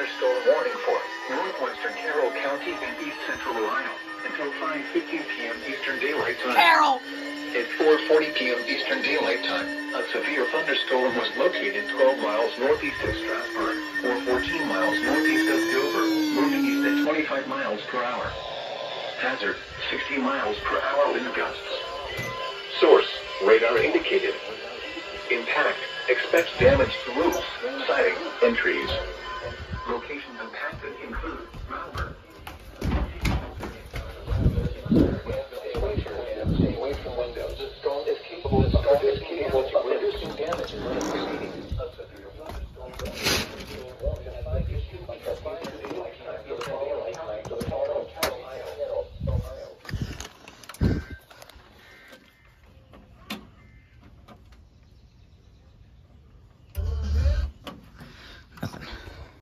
thunderstorm warning for northwestern Carroll County and east central Ohio until 5:15 p.m. Eastern Daylight Time. Carroll! At 4:40 p.m. Eastern Daylight Time, a severe thunderstorm was located 12 miles northeast of Strasburg, or 14 miles northeast of Dover, moving east at 25 miles per hour. Hazard, 60 miles per hour wind gusts. Source, radar indicated. Impact, expects damage to roofs, siding, and trees. Locations impacted include